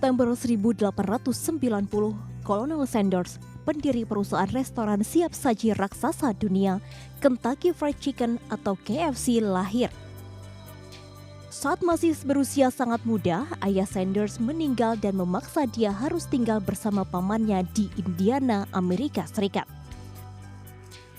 September 1890, Colonel Sanders, pendiri perusahaan restoran siap saji raksasa dunia, Kentucky Fried Chicken atau KFC lahir. Saat masih berusia sangat muda, ayah Sanders meninggal dan memaksa dia harus tinggal bersama pamannya di Indiana, Amerika Serikat.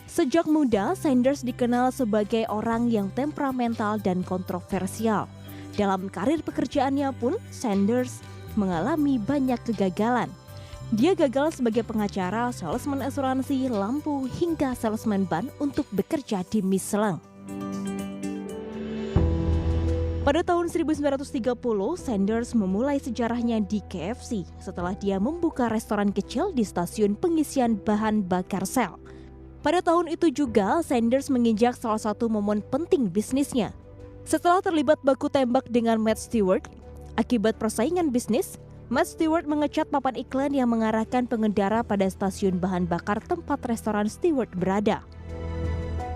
Sejak muda, Sanders dikenal sebagai orang yang temperamental dan kontroversial. Dalam karir pekerjaannya pun, Sanders mengalami banyak kegagalan. Dia gagal sebagai pengacara, salesman asuransi, lampu, hingga salesman ban untuk bekerja di Michelin. Pada tahun 1930, Sanders memulai sejarahnya di KFC setelah dia membuka restoran kecil di stasiun pengisian bahan bakar Shell. Pada tahun itu juga, Sanders menginjak salah satu momen penting bisnisnya. Setelah terlibat baku tembak dengan Matt Stewart, akibat persaingan bisnis, Matt Stewart mengecat papan iklan yang mengarahkan pengendara pada stasiun bahan bakar tempat restoran Stewart berada.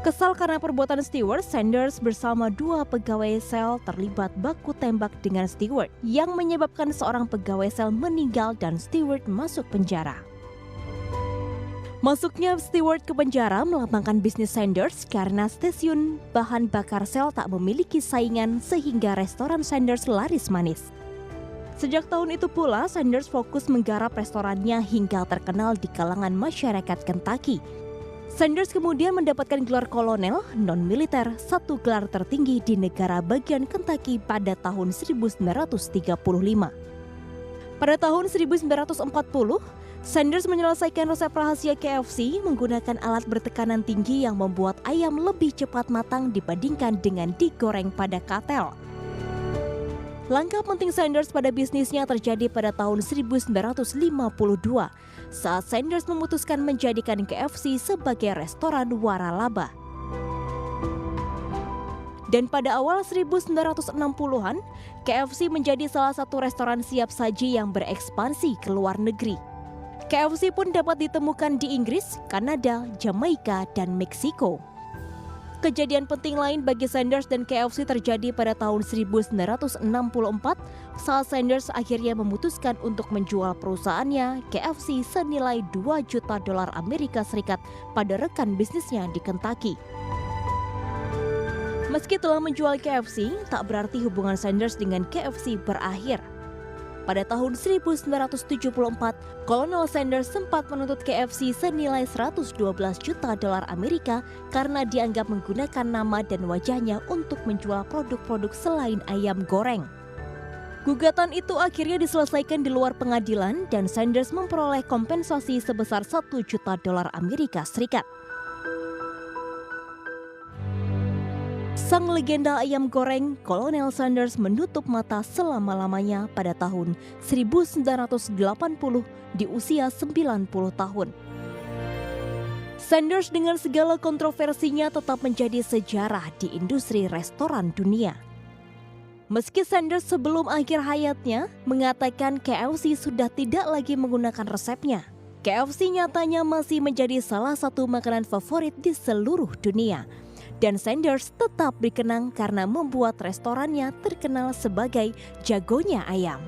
Kesal karena perbuatan Stewart, Sanders bersama dua pegawai Shell terlibat baku tembak dengan Stewart yang menyebabkan seorang pegawai Shell meninggal dan Stewart masuk penjara. Masuknya Stewart ke penjara melambangkan bisnis Sanders karena stasiun bahan bakar Shell tak memiliki saingan sehingga restoran Sanders laris manis. Sejak tahun itu pula, Sanders fokus menggarap restorannya hingga terkenal di kalangan masyarakat Kentucky. Sanders kemudian mendapatkan gelar kolonel non-militer, satu gelar tertinggi di negara bagian Kentucky pada tahun 1935. Pada tahun 1940, Sanders menyelesaikan resep rahasia KFC menggunakan alat bertekanan tinggi yang membuat ayam lebih cepat matang dibandingkan dengan digoreng pada katel. Langkah penting Sanders pada bisnisnya terjadi pada tahun 1952 saat Sanders memutuskan menjadikan KFC sebagai restoran waralaba. Dan pada awal 1960-an, KFC menjadi salah satu restoran siap saji yang berekspansi ke luar negeri. KFC pun dapat ditemukan di Inggris, Kanada, Jamaika, dan Meksiko. Kejadian penting lain bagi Sanders dan KFC terjadi pada tahun 1964 saat Sanders akhirnya memutuskan untuk menjual perusahaannya KFC senilai $2 juta Amerika Serikat pada rekan bisnisnya di Kentucky. Meski telah menjual KFC, tak berarti hubungan Sanders dengan KFC berakhir. Pada tahun 1974, Colonel Sanders sempat menuntut KFC senilai $112 juta Amerika karena dianggap menggunakan nama dan wajahnya untuk menjual produk-produk selain ayam goreng. Gugatan itu akhirnya diselesaikan di luar pengadilan dan Sanders memperoleh kompensasi sebesar $1 juta Amerika Serikat. Sang legenda ayam goreng, Colonel Sanders menutup mata selama-lamanya pada tahun 1980 di usia 90 tahun. Sanders dengan segala kontroversinya tetap menjadi sejarah di industri restoran dunia. Meski Sanders sebelum akhir hayatnya mengatakan KFC sudah tidak lagi menggunakan resepnya, KFC nyatanya masih menjadi salah satu makanan favorit di seluruh dunia. Dan Sanders tetap dikenang karena membuat restorannya terkenal sebagai jagonya ayam.